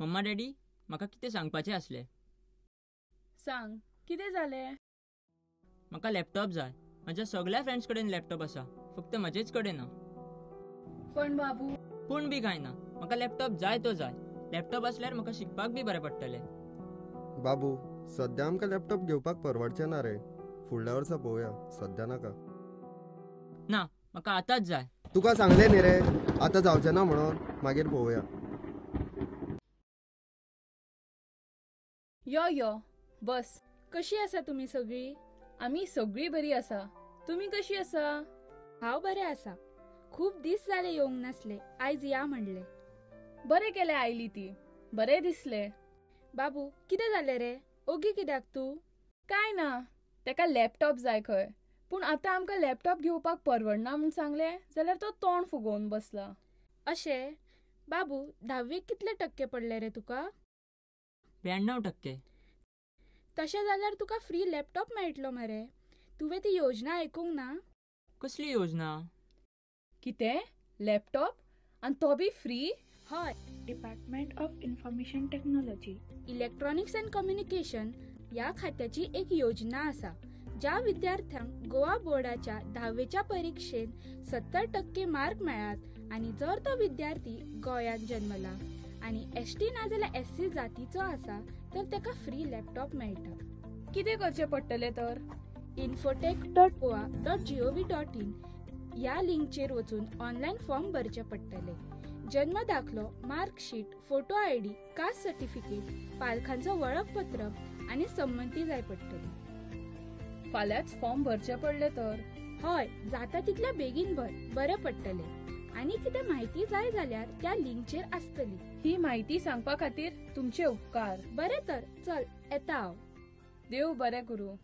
Mamma daddy म्हाका कितें सांगपाचें आसलें. सांग, कितें जालें? म्हाका लॅपटॉप जाय. म्हज्या सगळ्या फ्रेंड्स कडेन लॅपटॉप आसा, फक्त म्हजेच कडेन ना. पण बाबू. पूण बी कांय ना, म्हाका लॅपटॉप जाय तो जाय. लॅपटॉप असल्यार म्हाका शिकपाक बी बरें पडटलें. बाबू, सध्या आमकां लॅपटॉप घेवपाक परवडचें ना रे. फुडल्या वर्सा पळोवया, सध्या नाका. ना, म्हाका आतांच जाय. तुका सांगलें न्ही रे, आतां जावचें ना म्हणून, मागीर पळोवया. यो यो, बस. कशी आसा तुमी सगळीं? आमी सगळीं बरी आसा. तुमी कशी आसा? हांव बरें आसा. खूब दीस जाले येवंक नासले, आयज या म्हणले. बरें केलें आयली ती. बरें दिसलें. बाबू, कितें जालें रे? ओगी कित्याक तूं? काय ना, तेका लॅपटॉप जाय खंय. पूण आतां आमकां लॅपटॉप घेवपाक परवडना म्हूण सांगलें जाल्यार तो तोंड फुगोवन बसला. अशें? बाबू, 10वीक कितले टक्के पडले रे तुका? 92%. तशें जाल्यार तुका फ्री लॅपटॉप मेळटलो मरे. तुवें ती योजना आयकूंक ना? कसली योजना? कितें? लॅपटॉप? आनी तो बी फ्री? हय, department of information technology, electronics and communication ह्या खात्याची एक योजना आसा. ज्या विद्यार्थ्यांक गोवा बोर्डाच्या 10वेच्या परीक्षेन 70% मार्क मेळ्ळात आनी जर तो विद्यार्थी गोंयांत जल्मला आनी ST नाजाल्यार SC जातीचो आसा तर तेका फ्री लॅपटॉप मेळटा. कितें करचें पडटलें तर? infotech.goa.gov.in ह्या लिंकचेर वचून ऑनलायन फॉर्म भरचे पडटले. जन्म दाखलो, marksheet, photo ID, caste certificate, पालकांचो वळखपत्र आनी संमती जाय पडटली. फाल्यांच फॉर्म भरचे पडले तर? हय, जाता तितल्या बेगीन भर, बरें पडटलें. आनी कितें म्हायती जाय जाल्यार त्या लिंकचेर आसतली. ही म्हायती सांगपा खातीर तुमचे उपकार. बरें तर, चल येता हांव. देव बरें करूं.